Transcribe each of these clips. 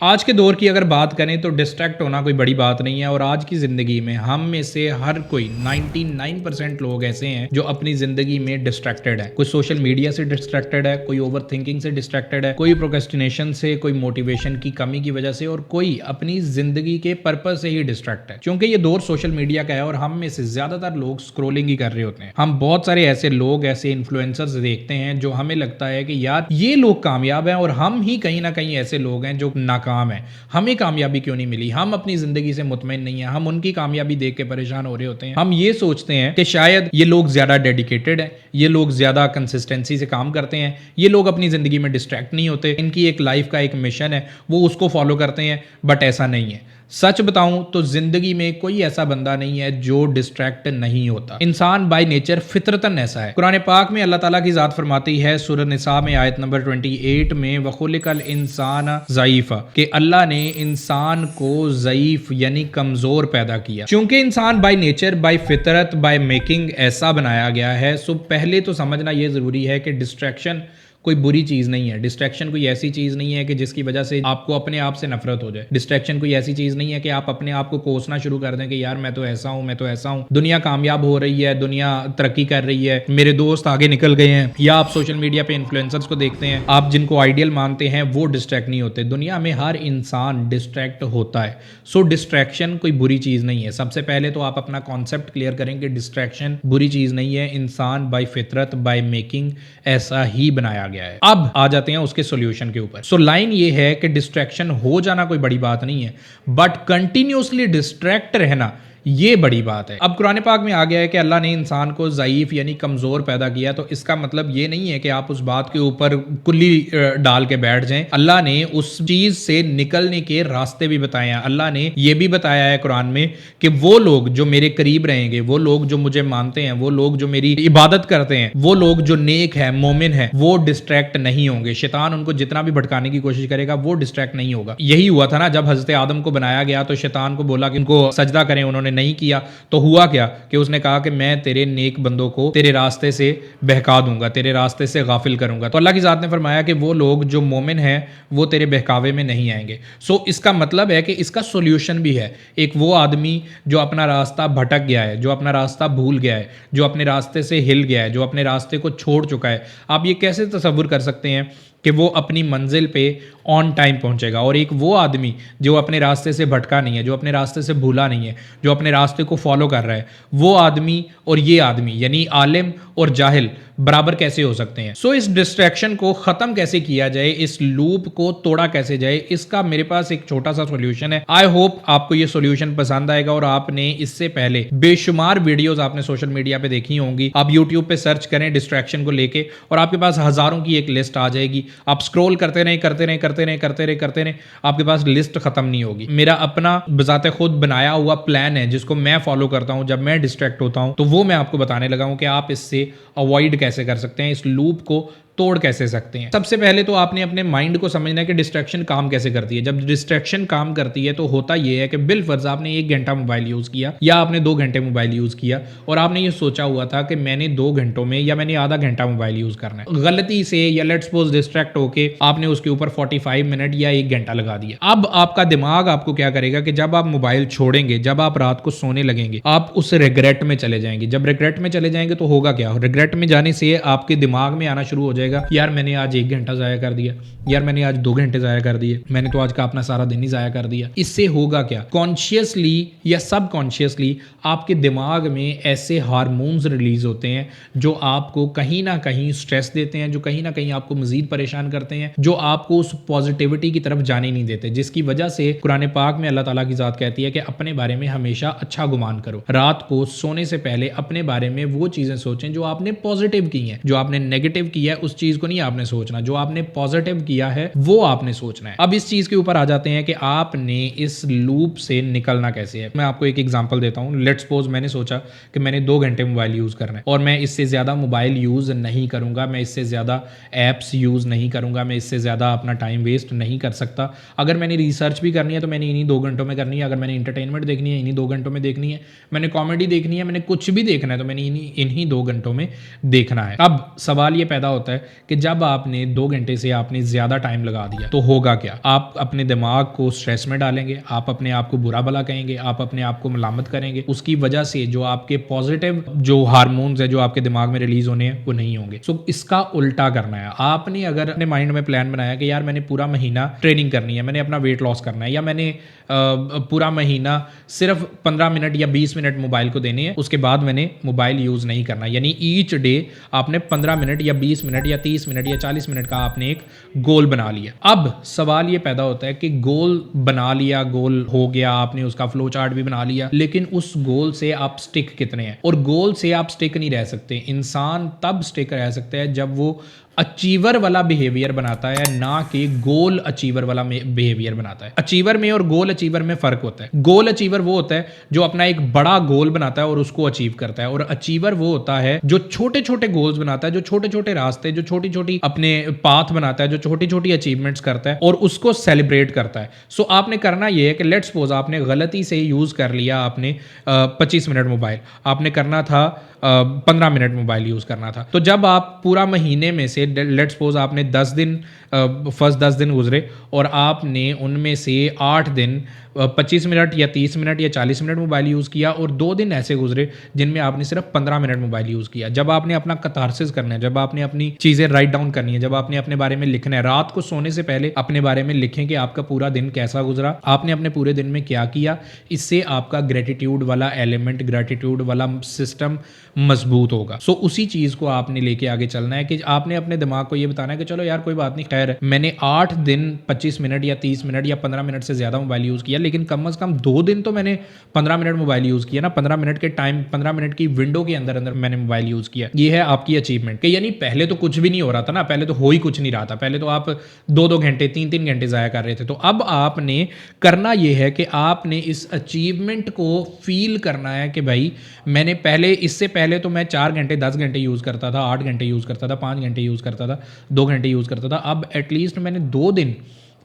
आज के दौर की अगर बात करें तो डिस्ट्रैक्ट होना कोई बड़ी बात नहीं है और आज की ज़िंदगी में हम में से हर कोई 99% लोग ऐसे हैं जो अपनी ज़िंदगी में डिस्ट्रैक्टेड है। कोई सोशल मीडिया से डिस्ट्रैक्टेड है, कोई ओवर थिंकिंग से डिस्ट्रैक्टेड है, कोई प्रोक्रेस्टिनेशन से, कोई मोटिवेशन की कमी की वजह से और कोई अपनी ज़िंदगी के पर्पस से ही डिस्ट्रैक्ट है। क्योंकि ये दौर सोशल मीडिया का है और हम में से ज़्यादातर लोग स्क्रोलिंग ही कर रहे होते हैं। हम बहुत सारे ऐसे लोग, ऐसे इन्फ्लुएंसर्स देखते हैं जो हमें लगता है कि यार ये लोग कामयाब हैं और हम ही कहीं ना कहीं ऐसे लोग हैं जो नाकाम है। हमें कामयाबी क्यों नहीं मिली, हम अपनी जिंदगी से मुतमईन नहीं है, हम उनकी कामयाबी देख के परेशान हो रहे होते हैं। हम ये सोचते हैं कि शायद ये लोग ज्यादा डेडिकेटेड हैं, ये लोग ज्यादा कंसिस्टेंसी से काम करते हैं, ये लोग अपनी जिंदगी में डिस्ट्रैक्ट नहीं होते, इनकी एक लाइफ का एक मिशन है, वो उसको फॉलो करते हैं। बट ऐसा नहीं है। सच बताऊं तो जिंदगी में कोई ऐसा बंदा नहीं है जो डिस्ट्रैक्ट नहीं होता। इंसान बाय नेचर फितरतन ऐसा है। कुरान पाक में अल्लाह ताला की जात फरमाती है सूरह निसा में आयत नंबर 28 में वखुलिकल इंसान ज़ईफ़ कि अल्लाह ने इंसान को ज़ईफ़ यानी कमज़ोर पैदा किया। क्योंकि इंसान बाय नेचर, बाय फितरत, बाय मेकिंग ऐसा बनाया गया है। सो पहले तो समझना यह ज़रूरी है कि डिस्ट्रैक्शन कोई बुरी चीज़ नहीं है। डिस्ट्रैक्शन कोई ऐसी चीज़ नहीं है कि जिसकी वजह से आपको अपने आप से नफरत हो जाए। डिस्ट्रैक्शन कोई ऐसी चीज़ नहीं है कि आप अपने आप को कोसना शुरू कर दें कि यार मैं तो ऐसा हूँ, मैं तो ऐसा हूँ, दुनिया कामयाब हो रही है, दुनिया तरक्की कर रही है, मेरे दोस्त आगे निकल गए हैं। या आप सोशल मीडिया पे इन्फ्लुएंसर्स को देखते हैं, आप जिनको आइडियल मानते हैं वो डिस्ट्रैक्ट नहीं होते। दुनिया में हर इंसान डिस्ट्रैक्ट होता है। सो डिस्ट्रैक्शन कोई बुरी चीज़ नहीं है। सबसे पहले तो आप अपना कॉन्सेप्ट क्लियर करें कि डिस्ट्रैक्शन बुरी चीज़ नहीं है। इंसान बाय फितरत, बाय मेकिंग ऐसा ही बनाया गया है। अब आ जाते हैं उसके सॉल्यूशन के ऊपर। सो लाइन ये है कि डिस्ट्रैक्शन हो जाना कोई बड़ी बात नहीं है, बट कंटिन्यूसली डिस्ट्रैक्ट रहना ये बड़ी बात है। अब कुरान पाक में आ गया है कि अल्लाह ने इंसान को ज़ईफ़ यानी कमज़ोर पैदा किया। तो इसका मतलब ये नहीं है कि आप उस बात के ऊपर कुल्ली डाल के बैठ जाएं। अल्लाह ने उस चीज़ से निकलने के रास्ते भी बताए हैं। अल्लाह ने ये भी बताया है कुरान में कि वो लोग जो मेरे करीब रहेंगे, वो लोग जो मुझे मानते हैं, वो लोग जो मेरी इबादत करते हैं, वो लोग जो नेक है, मोमिन है, वो डिस्ट्रैक्ट नहीं होंगे। शैतान उनको जितना भी भटकाने की कोशिश करेगा वो डिस्ट्रैक्ट नहीं होगा। यही हुआ था ना जब हज़रत आदम को बनाया गया तो शैतान को बोला कि उनको सजदा करें, उन्होंने नहीं किया। तो हुआ क्या कि उसने कहा कि मैं तेरे नेक बंदों को तेरे रास्ते से बहका दूंगा, तेरे रास्ते से गाफिल करूंगा। तो अल्लाह की जात ने फरमाया कि वो लोग जो मोमिन हैं वो तेरे बहकावे में नहीं आएंगे। सो इसका मतलब है कि इसका सोल्यूशन भी है। एक वो आदमी जो अपना रास्ता भटक गया है, जो अपना रास्ता भूल गया है, जो अपने रास्ते से हिल गया है, जो अपने रास्ते को छोड़ चुका है, आप ये कैसे तसव्वुर कर सकते हैं कि वो अपनी मंजिल पे ऑन टाइम पहुंचेगा। और एक वो आदमी जो अपने रास्ते से भटका नहीं है, जो अपने रास्ते से भूला नहीं है, जो अपने रास्ते को फॉलो कर रहा है, वो आदमी और ये आदमी यानी आलिम और जाहिल बराबर कैसे हो सकते हैं। सो इस डिस्ट्रैक्शन को ख़त्म कैसे किया जाए, इस लूप को तोड़ा कैसे जाए, इसका मेरे पास एक छोटा सा सॉल्यूशन है। आई होप आपको ये सॉल्यूशन पसंद आएगा। और आपने इससे पहले बेशुमार वीडियोस आपने सोशल मीडिया पे देखी होंगी। आप यूट्यूब पे सर्च करें डिस्ट्रैक्शन को लेके और आपके पास हज़ारों की एक लिस्ट आ जाएगी। आप स्क्रॉल करते रहें, करते रहें, करते रहें, करते रहें, करते रहें, आपके पास लिस्ट खत्म नहीं होगी। मेरा अपना बजाते खुद बनाया हुआ प्लान है जिसको मैं फॉलो करता हूं जब मैं डिस्ट्रैक्ट होता हूं। तो वो मैं आपको बताने लगा हूं कि आप इससे अवॉइड कैसे कर सकते हैं, इस लूप को तोड़ कैसे सकते हैं। सबसे पहले तो आपने अपने माइंड को समझना है कि डिस्ट्रैक्शन काम कैसे करती है। जब डिस्ट्रैक्शन काम करती है तो होता यह है कि बिलफर्ज आपने 1 घंटा मोबाइल यूज किया या आपने 2 घंटे मोबाइल यूज किया और आपने ये सोचा हुआ था कि मैंने 2 घंटों में या मैंने आधा घंटा मोबाइल यूज करना है। गलती से या लेट्स सपोज डिस्ट्रैक्ट होके आपने उसके ऊपर 45 मिनट या 1 घंटा लगा दिया। अब आपका दिमाग आपको क्या करेगा कि जब आप मोबाइल छोड़ेंगे, जब आप रात को सोने लगेंगे, आप उस रिग्रेट में चले जाएंगे। जब रिग्रेट में चले जाएंगे तो होगा क्या, रिग्रेट में जाने से आपके दिमाग में आना शुरू हो जाएगा, यार मैंने आज 1 घंटा जाया कर दिया, यार मैंने आज 2 घंटे जाया कर दिए, मैंने तो आज का अपना सारा दिन ही जाया कर दिया। इससे होगा क्या, कॉन्शियसली या सबकॉन्शियसली आपके दिमाग में ऐसे हार्मोन्स रिलीज होते हैं जो आपको कहीं ना कहीं स्ट्रेस देते हैं, जो कहीं ना कहीं आपको मजीद परेशान करते हैं, जो आपको उस पॉजिटिविटी की तरफ जाने नहीं देते। जिसकी वजह से कुरान पाक में अल्लाह ताला की जात कहती है कि अपने बारे में हमेशा अच्छा गुमान करो। रात को सोने से पहले अपने बारे में वो चीजें सोचें जो आपने पॉजिटिव की हैं। जो आपने नेगेटिव किया है उस चीज को नहीं आपने सोचना, जो आपने पॉजिटिव किया है वो आपने सोचना है। अब इस चीज के ऊपर आ जाते हैं कि आपने इस लूप से निकलना कैसे है। मैं आपको एक एग्जांपल देता हूं। लेट्स सपोज मैंने सोचा कि मैंने 2 घंटे मोबाइल यूज करना है और मैं इससे ज्यादा मोबाइल यूज नहीं करूंगा, मैं इससे ज्यादा एप्स यूज नहीं करूंगा, मैं इससे ज्यादा अपना टाइम वेस्ट नहीं कर सकता। अगर मैंने रिसर्च भी करनी है तो मैंने इन्हीं 2 घंटों में करनी है, अगर मैंने इंटरटेनमेंट देखनी है इन्हीं 2 घंटों में देखनी है, मैंने कॉमेडी देखनी है, मैंने कुछ भी देखना है तो मैंने इन्हीं 2 घंटों में देखना है। अब सवाल ये पैदा होता है है कि जब आपने 2 घंटे से आपने ज़्यादा टाइम लगा दिया तो होगा क्या? आप अपने दिमाग को स्ट्रेस में डालेंगे, आप अपने आप को बुरा भला कहेंगे, आप अपने आप को मलामत करेंगे। उसकी वजह से जो आपके पॉजिटिव जो हार्मोन्स है जो आपके दिमाग में रिलीज होने हैं वो नहीं होंगे। सो इसका उल्टा करना है। आपने अगर अपने माइंड में प्लान बनाया कि यार मैंने पूरा महीना ट्रेनिंग करनी है, मैंने अपना वेट लॉस करना है, या मैंने पूरा महीना सिर्फ 15 मिनट या 20 मिनट मोबाइल को देने हैं, उसके बाद मैंने मोबाइल यूज़ नहीं करना, यानी ईच डे आपने 15 मिनट या 20 मिनट या 30 मिनट या 40 मिनट का आपने एक गोल बना लिया। अब सवाल ये पैदा होता है कि गोल बना लिया, गोल हो गया, आपने उसका फ्लो चार्ट भी बना लिया, लेकिन उस गोल से आप स्टिक कितने हैं? और गोल से आप स्टिक नहीं रह सकते। इंसान तब स्टिक रह सकता है जब वो अचीवर वाला बिहेवियर बनाता है, ना कि गोल अचीवर वाला बिहेवियर बनाता है। अचीवर में और गोल अचीवर में फर्क होता है। गोल अचीवर वो होता है जो अपना एक बड़ा गोल बनाता है और उसको अचीव करता है, और अचीवर वो होता है जो छोटे छोटे गोल्स बनाता है, जो छोटे छोटे रास्ते, जो छोटी छोटी अपने पाथ बनाता है, जो छोटी छोटी अचीवमेंट्स करता है और उसको सेलिब्रेट करता है। सो आपने करना ये है कि लेट्स सपोज आपने गलती से यूज कर लिया, आपने 25 मिनट मोबाइल, आपने करना था 15 मिनट मोबाइल यूज़ करना था। तो जब आप पूरा महीने में से लेट्स सपोज आपने 10 दिन फर्स्ट 10 दिन गुजरे और आपने उनमें से 8 दिन 25 मिनट या 30 मिनट या 40 मिनट मोबाइल यूज़ किया, और 2 दिन ऐसे गुजरे जिनमें आपने सिर्फ 15 मिनट मोबाइल यूज़ किया। जब आपने अपना कतारसिस करना है, जब आपने अपनी चीज़ें राइट डाउन करनी है, जब आपने अपने बारे में लिखना है, रात को सोने से पहले अपने बारे में लिखें कि आपका पूरा दिन कैसा गुजरा, आपने अपने पूरे दिन में क्या किया। इससे आपका ग्रेटिट्यूड वाला एलिमेंट, ग्रेटिट्यूड वाला सिस्टम मजबूत होगा। सो उसी चीज़ को आपने लेके आगे चलना है कि आपने अपने दिमाग को ये बताना है कि चलो यार कोई बात नहीं, खैर मैंने 8 दिन 25 मिनट या 30 मिनट या 15 मिनट से ज़्यादा मोबाइल यूज़ किया, लेकिन कम से कम 2 दिन तो मैंने 15 मिनट मोबाइल यूज़ किया ना। 15 मिनट के टाइम, 15 मिनट की विंडो के अंदर अंदर मैंने मोबाइल यूज़ किया। ये है आपकी अचीवमेंट। कि यानी पहले तो कुछ भी नहीं हो रहा था ना, पहले तो हो ही कुछ नहीं रहा था, पहले तो आप 2-2 घंटे 3-3 घंटे ज़ाया कर रहे थे। तो अब आपने करना ये है कि आपने इस अचीवमेंट को फील करना है कि भाई मैंने पहले, इससे पहले तो मैं 4 घंटे 10 घंटे यूज़ करता था, 8 घंटे यूज़ करता था, 5 घंटे यूज़ करता था, 2 घंटे यूज़ करता था। अब एटलीस्ट मैंने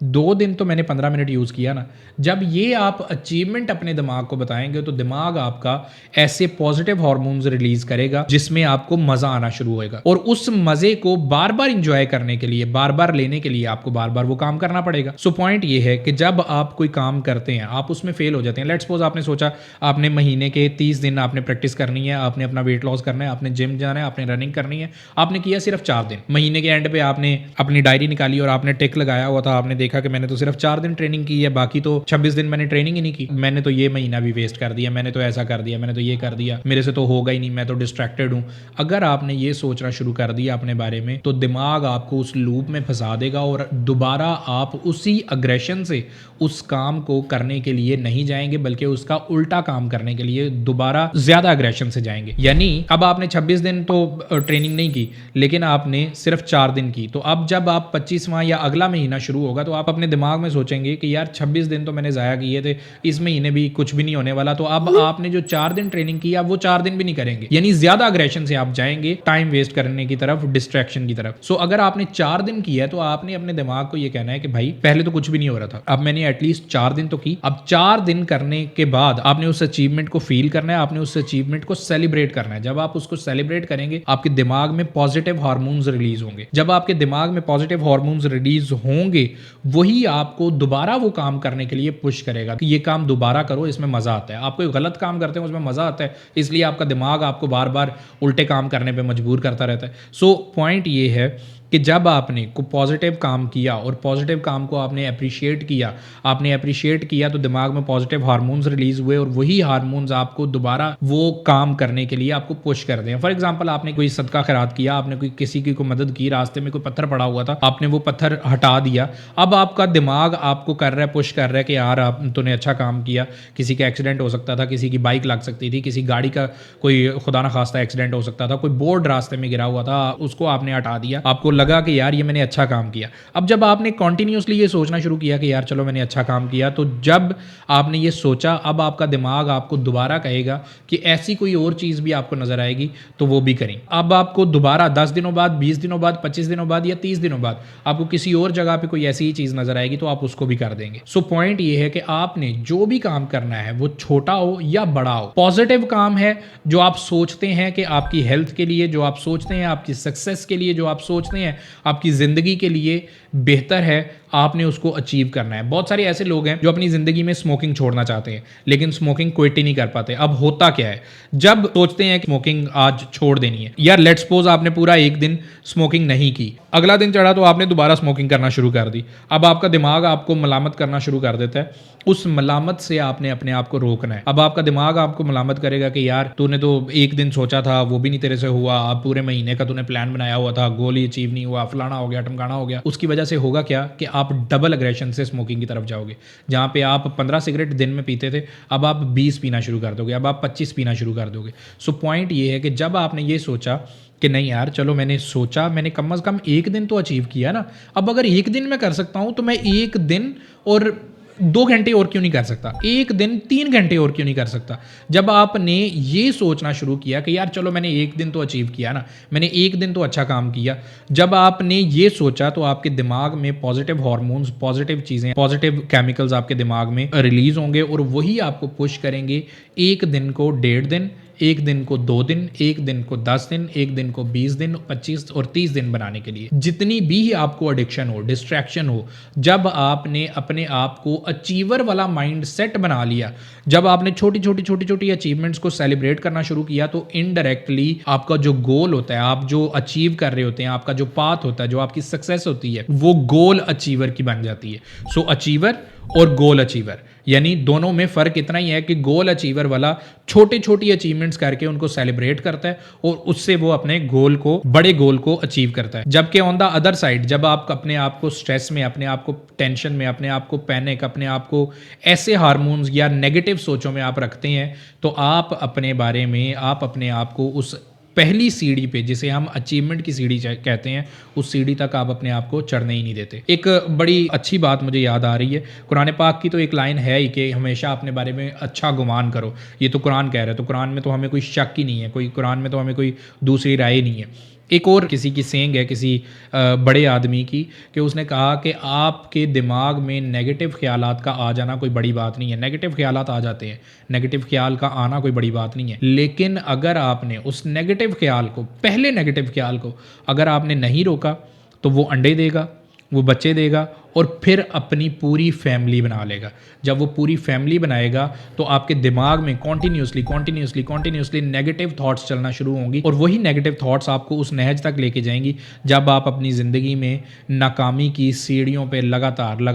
2 दिन तो मैंने 15 मिनट यूज़ किया ना। जब ये आप अचीवमेंट अपने दिमाग को बताएंगे तो दिमाग आपका ऐसे पॉजिटिव हार्मोन्स रिलीज़ करेगा जिसमें आपको मज़ा आना शुरू होएगा, और उस मज़े को बार बार इंजॉय करने के लिए, बार बार लेने के लिए आपको बार बार वो काम करना पड़ेगा। सो पॉइंट ये है कि जब आप कोई काम करते हैं, आप उसमें फेल हो जाते हैं। लेट्स सपोज आपने सोचा आपने महीने के 30 दिन आपने प्रैक्टिस करनी है, आपने अपना वेट लॉस करना है, आपने जिम जाना है, आपने रनिंग करनी है, आपने किया सिर्फ 4 दिन। महीने के एंड पे आपने अपनी डायरी निकाली और आपने टिक लगाया हुआ था, आपने देखा कि मैंने तो सिर्फ 4 दिन ट्रेनिंग की है, बाकी तो 26 दिन मैंने ट्रेनिंग ही नहीं की, मैंने तो ये महीना भी वेस्ट कर दिया, मैंने तो ऐसा कर दिया, मैंने तो ये कर दिया, मेरे से तो होगा ही नहीं, मैं तो डिस्ट्रैक्टेड हूँ। अगर आपने ये सोचना शुरू कर दिया अपने बारे में तो दिमाग आपको उस लूप में फंसा देगा और दोबारा आप उसी अग्रेशन से उस काम को करने के लिए नहीं जाएंगे, बल्कि उसका उल्टा काम करने के लिए दोबारा ज्यादा अग्रेशन से जाएंगे। यानी अब आपने 26 दिन तो ट्रेनिंग नहीं की, लेकिन आपने सिर्फ 4 दिन की। तो अब जब आप 25वां या अगला महीना शुरू होगा तो आप अपने दिमाग में सोचेंगे कि यार 26 दिन तो मैंने ज़ाया किए थे, इस महीने भी कुछ भी नहीं होने वाला। तो अब आपने जो 4 दिन ट्रेनिंग की आप वो 4 दिन भी नहीं करेंगे, यानी ज्यादा अग्रेशन से आप जाएंगे टाइम वेस्ट करने की तरफ, डिस्ट्रैक्शन की तरफ। सो अगर आपने 4 दिन किया है तो आपने अपने दिमाग को ये कहना है कि भाई पहले तो कुछ भी नहीं हो रहा था, अब मैंने एटलीस्ट 4 दिन तो की। अब 4 दिन करने के बाद आपने उस अचीवमेंट को फील करना है, आपने उस अचीवमेंट को सेलिब्रेट करना है। जब आप उसको सेलिब्रेट करेंगे आपके दिमाग में पॉजिटिव हार्मोन्स रिलीज होंगे। जब आपके दिमाग में पॉजिटिव हार्मोन्स रिलीज होंगे वही आपको दोबारा वो काम करने के लिए पुश करेगा कि ये काम दोबारा करो, इसमें मजा आता है। आप कोई गलत काम करते हैं उसमें मजा आता है, इसलिए आपका दिमाग आपको बार बार उल्टे काम करने पे मजबूर करता रहता है। सो पॉइंट ये है कि जब आपने को पॉजिटिव काम किया और पॉजिटिव काम को आपने अप्रिशिएट किया तो दिमाग में पॉजिटिव हार्मोन्स रिलीज हुए और वही हार्मोन्स आपको दोबारा वो काम करने के लिए आपको पुश कर दें। फॉर एग्जांपल आपने कोई सदका खैरात किया, आपने कोई किसी की कोई मदद की, रास्ते में कोई पत्थर पड़ा हुआ था, आपने वो पत्थर हटा दिया। अब आपका दिमाग आपको कर रहा है, पुश कर रहा है कि यार आप तूने अच्छा काम किया, किसी का एक्सीडेंट हो सकता था, किसी की बाइक लग सकती थी, किसी गाड़ी का कोई खुदा ना खास्ता एक्सीडेंट हो सकता था, कोई बोर्ड रास्ते में गिरा हुआ था, उसको आपने हटा दिया, आपको लगा कि यार ये मैंने अच्छा काम किया। अब जब आपने कॉन्टिन्यूसली ये सोचना शुरू किया कि यार चलो मैंने अच्छा काम किया, तो जब आपने ये सोचा अब आपका दिमाग आपको दोबारा कहेगा कि ऐसी कोई और चीज़ भी आपको नजर आएगी तो वो भी करें। अब आपको दोबारा 10 दिनों बाद, 20 दिनों बाद, 25 दिनों बाद या 30 दिनों बाद आपको किसी और जगह पे कोई ऐसी ही चीज़ नजर आएगी तो आप उसको भी कर देंगे। सो पॉइंट ये है कि आपने जो भी काम करना है वो छोटा हो या बड़ा हो, पॉजिटिव काम है जो आप सोचते हैं कि आपकी हेल्थ के लिए, जो आप सोचते हैं आपकी सक्सेस के लिए, जो आप सोचते हैं हैं, आपकी ज़िंदगी के लिए बेहतर है, आपने उसको अचीव करना है। बहुत सारे ऐसे लोग हैं जो अपनी ज़िंदगी में स्मोकिंग छोड़ना चाहते हैं, लेकिन स्मोकिंग क्विट ही नहीं कर पाते। अब होता क्या है, जब सोचते हैं कि स्मोकिंग आज छोड़ देनी है, यार लेट्स सपोज आपने पूरा एक दिन स्मोकिंग नहीं की, अगला दिन चढ़ा तो आपने दोबारा स्मोकिंग करना शुरू कर दी। अब आपका दिमाग आपको मलामत करना शुरू कर देता है, उस मलामत से आपने अपने आप को रोकना है। अब आपका दिमाग आपको मलामत करेगा कि यार तूने तो एक दिन सोचा था, वो भी नहीं तेरे से हुआ, अब पूरे महीने का तूने प्लान बनाया हुआ था, गोल ही अचीव नहीं हुआ, फलाना हो गया, टमकाना हो गया। उसकी वजह से होगा क्या कि आप डबल अग्रेशन से स्मोकिंग की तरफ जाओगे। जहाँ पे आप 15 सिगरेट दिन में पीते थे, अब आप 20 पीना शुरू कर दोगे, अब आप 25 पीना शुरू कर दोगे। सो पॉइंट ये है कि जब आपने ये सोचा कि नहीं यार चलो, मैंने सोचा, मैंने कम अज़ कम एक दिन तो अचीव किया ना, अब अगर एक दिन मैं कर सकता हूँ तो मैं एक दिन और 2 घंटे और क्यों नहीं कर सकता, एक दिन 3 घंटे और क्यों नहीं कर सकता। जब आपने ये सोचना शुरू किया कि यार चलो मैंने एक दिन तो अचीव किया ना, मैंने एक दिन तो अच्छा काम किया, जब आपने ये सोचा तो आपके दिमाग में पॉजिटिव हार्मोन्स, पॉजिटिव चीज़ें, पॉजिटिव केमिकल्स आपके दिमाग में रिलीज होंगे और वही आपको पुश करेंगे एक दिन को 1.5 दिन, एक दिन को 2 दिन, एक दिन को 10 दिन, एक दिन को 20 दिन, 25 और 30 दिन बनाने के लिए। जितनी भी आपको एडिक्शन हो, डिस्ट्रैक्शन हो, जब आपने अपने आप को अचीवर वाला माइंड सेट बना लिया, जब आपने छोटी छोटी अचीवमेंट्स को सेलिब्रेट करना शुरू किया, तो इनडायरेक्टली आपका जो गोल होता है, आप जो अचीव कर रहे होते हैं, आपका जो पाथ होता है, जो आपकी सक्सेस होती है, वो गोल अचीवर की बन जाती है। सो अचीवर और गोल अचीवर, यानी दोनों में फ़र्क इतना ही है कि गोल अचीवर वाला छोटी अचीवमेंट्स करके उनको सेलिब्रेट करता है और उससे वो अपने गोल को, बड़े गोल को अचीव करता है। जबकि ऑन द अदर साइड, जब आप अपने आप को स्ट्रेस में, अपने आप को टेंशन में, अपने आप को पैनिक, अपने आप को ऐसे हार्मोन्स या नेगेटिव सोचों में आप रखते हैं, तो आप अपने बारे में, आप अपने आप को उस पहली सीढ़ी पे, जिसे हम अचीवमेंट की सीढ़ी कहते हैं, उस सीढ़ी तक आप अपने आप को चढ़ने ही नहीं देते। एक बड़ी अच्छी बात मुझे याद आ रही है, कुरान पाक की तो एक लाइन है ही कि हमेशा अपने बारे में अच्छा गुमान करो। ये तो कुरान कह रहा है, तो कुरान में तो हमें कोई शक ही नहीं है, कोई कुरान में तो हमें कोई दूसरी राय नहीं है। एक और किसी की सेंग है, किसी बड़े आदमी की, कि उसने कहा कि आपके दिमाग में नेगेटिव ख्यालात का आ जाना कोई बड़ी बात नहीं है। नेगेटिव ख्यालात आ जाते हैं, नेगेटिव ख्याल का आना कोई बड़ी बात नहीं है, लेकिन अगर आपने उस नेगेटिव ख्याल को, पहले नेगेटिव ख्याल को अगर आपने नहीं रोका, तो वो अंडे देगा, वो बच्चे देगा और फिर अपनी पूरी फैमिली बना लेगा। जब वो पूरी फैमिली बनाएगा तो आपके दिमाग में कॉन्टीन्यूसली नेगेटिव थॉट्स चलना शुरू होंगी और वही नेगेटिव थॉट्स आपको उस नहज तक लेके जाएंगी जब आप अपनी ज़िंदगी में नाकामी की सीढ़ियों पे लगातार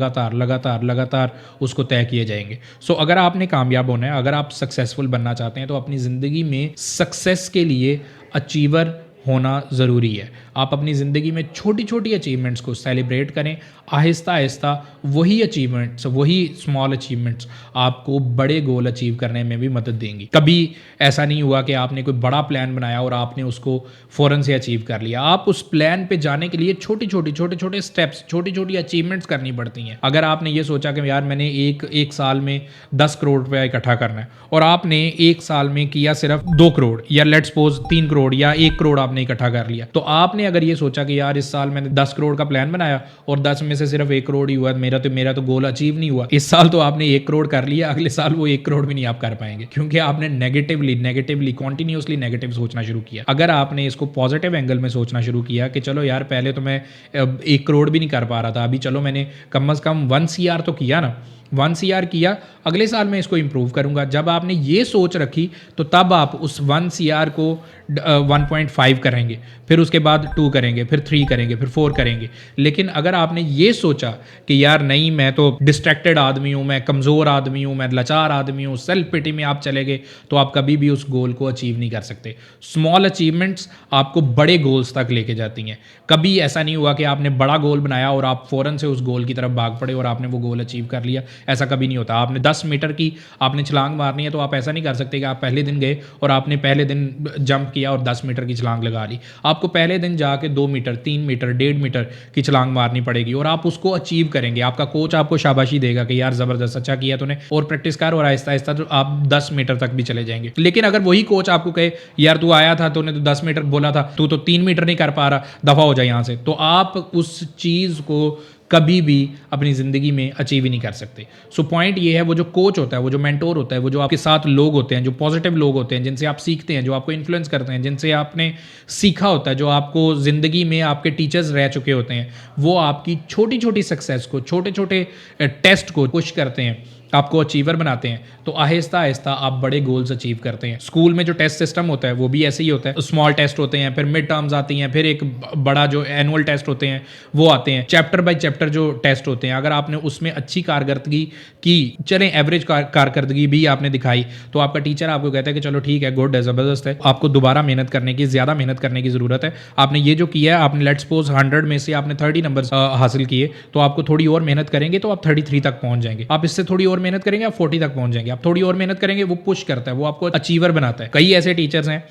उसको तय किए जाएंगे। सो अगर आपने कामयाब होना है, अगर आप सक्सेसफुल बनना चाहते हैं, तो अपनी ज़िंदगी में सक्सेस के लिए अचीवर होना ज़रूरी है। आप अपनी ज़िंदगी में छोटी अचीवमेंट्स को सेलिब्रेट करें, आहिस्ता आहिस्ता वही अचीवमेंट्स, वही स्मॉल अचीवमेंट्स आपको बड़े गोल अचीव करने में भी मदद देंगी। कभी ऐसा नहीं हुआ कि आपने कोई बड़ा प्लान बनाया और आपने उसको फ़ौरन से अचीव कर लिया। आप उस प्लान पे जाने के लिए छोटे स्टेप्स, छोटी अचीवमेंट्स करनी पड़ती हैं। अगर आपने ये सोचा कि यार मैंने एक साल में 10 करोड़ रुपया इकट्ठा करना है और आपने एक साल में किया सिर्फ 2 करोड़ या लेट्स सपोज 3 करोड़ या 1 करोड़ आपने इकट्ठा कर लिया, तो आपने अगर ये सोचा कि यार इस साल मैंने 10 करोड़ का प्लान बनाया और 10 में से सिर्फ 1 करोड़ ही हुआ, मेरा तो गोल अचीव नहीं हुआ। इस साल तो आपने 1 करोड़ कर लिया, अगले साल वो 1 करोड़ भी नहीं आप कर पाएंगे, क्योंकि आपने नेगेटिवली कॉन्टिन्यूसली नेगेटिव सोचना शुरू किया। अगर आपने इसको पॉजिटिव एंगल में सोचना शुरू किया कि चलो यार पहले तो मैं 1 करोड़ भी नहीं कर पा रहा था, अभी चलो मैंने कम अज़ कम 1 CR तो किया ना, 1 CR किया, अगले साल मैं इसको इम्प्रूव करूंगा। जब आपने ये सोच रखी तो तब आप उस 1 CR को 1.5 करेंगे, फिर उसके बाद 2 करेंगे, फिर 3 करेंगे, फिर 4 करेंगे। लेकिन अगर आपने ये सोचा कि यार नहीं, मैं तो डिस्ट्रैक्टेड आदमी हूँ, मैं कमज़ोर आदमी हूँ, मैं लाचार आदमी हूँ, सेल्फ पिटी में आप चले गए, तो आप कभी भी उस गोल को अचीव नहीं कर सकते। स्मॉल अचीवमेंट्स आपको बड़े गोल्स तक लेके जाती हैं। कभी ऐसा नहीं हुआ कि आपने बड़ा गोल बनाया और आप फ़ौरन से उस गोल की तरफ भाग पड़े और आपने वो गोल अचीव कर लिया। ऐसा कभी नहीं होता। आपने 10 मीटर की आपने छलांग मारनी है, तो आप ऐसा नहीं कर सकते कि आप पहले दिन गए और आपने पहले दिन जंप किया और 10 मीटर की छलांग लगा ली। आपको पहले दिन जाके 2 मीटर, 3 मीटर, 1.5 मीटर की छलांग मारनी पड़ेगी और आप उसको अचीव करेंगे। आपका कोच आपको शाबाशी देगा कि यार ज़बरदस्त, अच्छा किया तूने, और प्रैक्टिस कर, और आहिस्ता आहिस्ता तो आप 10 मीटर तक भी चले जाएंगे। लेकिन अगर वही कोच आपको कहे यार तू आया था, तूने तो 10 मीटर बोला था, तू तो 3 मीटर नहीं कर पा रहा, दफ़ा हो जाए यहाँ से, तो आप उस चीज़ को कभी भी अपनी ज़िंदगी में अचीव ही नहीं कर सकते। सो पॉइंट ये है, वो जो कोच होता है, वो जो मेंटोर होता है, वो जो आपके साथ लोग होते हैं, जो पॉजिटिव लोग होते हैं, जिनसे आप सीखते हैं, जो आपको इन्फ्लुएंस करते हैं, जिनसे आपने सीखा होता है, जो आपको ज़िंदगी में आपके टीचर्स रह चुके होते हैं, वो आपकी छोटी छोटी सक्सेस को, छोटे छोटे टेस्ट को पुश करते हैं, आपको अचीवर बनाते हैं। तो आहिस्ता आहिस्ता आप बड़े गोल्स अचीव करते हैं। स्कूल में जो टेस्ट सिस्टम होता है वो भी ऐसे ही होता है। स्मॉल टेस्ट होते हैं, फिर मिड टर्म्स आती हैं, फिर एक बड़ा जो एनुअल टेस्ट होते हैं वो आते हैं। चैप्टर बाय चैप्टर जो टेस्ट होते हैं, अगर आपने उसमें अच्छी कारकर्दगी की, चलें एवरेज कारकर्दगी भी आपने दिखाई, तो आपका टीचर आपको कहता है कि चलो ठीक है, गुड है, ज़बरदस्त है, आपको दोबारा मेहनत करने की, ज़्यादा मेहनत करने की ज़रूरत है। आपने ये जो किया है, आपने लेट्स सपोज 100 में से आपने 30 नंबर हासिल किए, तो आपको थोड़ी और मेहनत करेंगे तो आप 33 तक पहुंच जाएंगे। आप इससे थोड़ी और मेहनत करेंगे, आप 40 तक पहुंच जाएंगे। आप थोड़ी और मेहनत करेंगे, वो पुश करता है, वो आपको अचीवर बनाता है। कई ऐसे टीचर्स हैं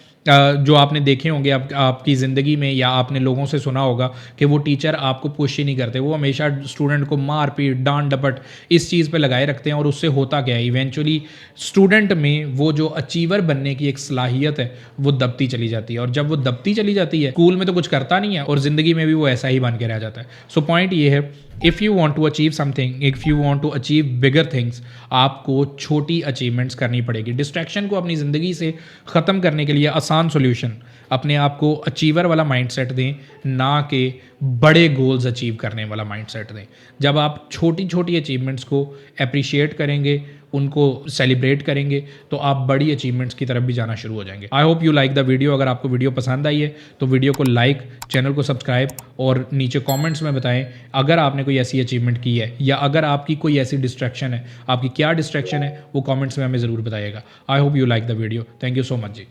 जो आपने देखे होंगे आपकी ज़िंदगी में, या आपने लोगों से सुना होगा कि वो टीचर आपको पुश ही नहीं करते, वो हमेशा स्टूडेंट को मार पीट, डांट डपट इस चीज़ पे लगाए रखते हैं। और उससे होता क्या है, इवेंचुअली स्टूडेंट में वो जो अचीवर बनने की एक सलाहियत है वो दबती चली जाती है। और जब वो दबती चली जाती है, स्कूल में तो कुछ करता नहीं है और ज़िंदगी में भी वो ऐसा ही बन के रह जाता है। सो पॉइंट ये है, if you want to achieve something, if you want to achieve bigger things, आपको छोटी अचीवमेंट्स करनी पड़ेगी। डिस्ट्रैक्शन को अपनी ज़िंदगी से ख़त्म करने के लिए आसान सॉल्यूशन, अपने आप को अचीवर वाला माइंडसेट दें, ना कि बड़े गोल्स अचीव करने वाला माइंडसेट दें। जब आप छोटी छोटी अचीवमेंट्स को अप्रिशिएट करेंगे, उनको सेलिब्रेट करेंगे, तो आप बड़ी अचीवमेंट्स की तरफ भी जाना शुरू हो जाएंगे। आई hope you like the video. अगर आपको वीडियो पसंद आई है तो वीडियो को लाइक, चैनल को सब्सक्राइब और नीचे कमेंट्स में बताएं अगर आपने कोई ऐसी अचीवमेंट की है, या अगर आपकी कोई ऐसी डिस्ट्रैक्शन है, आपकी क्या डिस्ट्रैक्शन है वो कमेंट्स में हमें ज़रूर बताइएगा। I hope you like the video. Thank you so much ji.